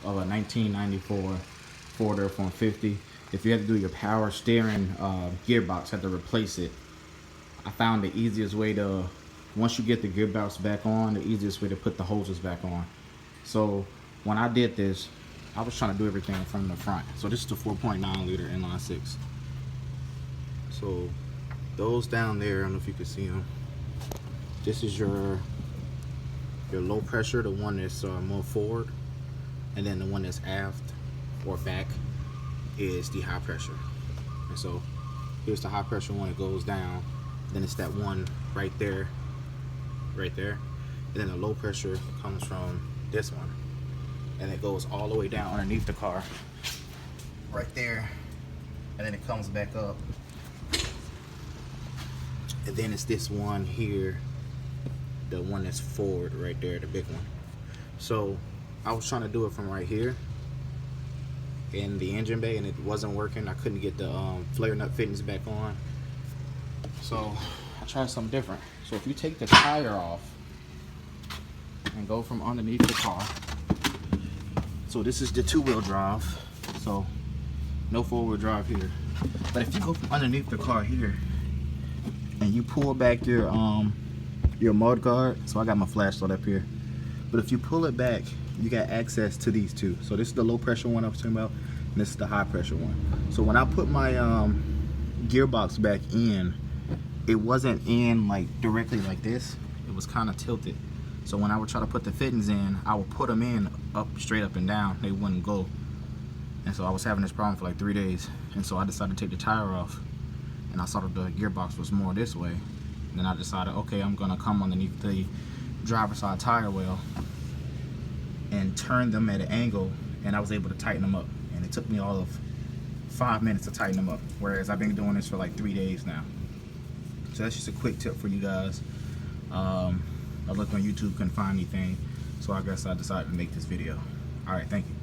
of a 1994 Ford F-150. If you had to do your power steering gearbox, had to replace it, I found the easiest way to, once you get the gearbox back on, the easiest way to put the hoses back on. So when I did this, I was trying to do everything from the front. So this is the 4.9 liter inline six. So those down there, I don't know if you can see them. This is your low pressure, the one that's more forward, and then the one that's aft or back is the high pressure. And so here's the high pressure one, it goes down. Then it's that one right there, and then the low pressure comes from this one, and it goes all the way down underneath the car right there, and then it comes back up, and then it's this one here, the one that's forward right there, the big one. So I was trying to do it from right here in the engine bay, and it wasn't working. I couldn't get the flare nut fittings back on, so I tried something different. So if you take the tire off and go from underneath the car, so this is the two-wheel drive, so no four-wheel drive here, but if you go from underneath the car here and you pull back your mud guard, so I got my flashlight up here, but if you pull it back, you got access to these two. So this is the low pressure one I was talking about, and this is the high pressure one. So when I put my gearbox back in, it wasn't in like directly like this, it was kind of tilted. So when I would try to put the fittings in, I would put them in straight up and down, they wouldn't go. And so I was having this problem for like 3 days, and so I decided to take the tire off, and I saw that the gearbox was more this way. And then I decided, okay, I'm gonna come underneath the driver's side tire well and turn them at an angle, and I was able to tighten them up. And it took me all of 5 minutes to tighten them up, whereas I've been doing this for like 3 days now. So that's just a quick tip for you guys. I looked on YouTube, couldn't find anything, so I guess I decided to make this video. All right, thank you.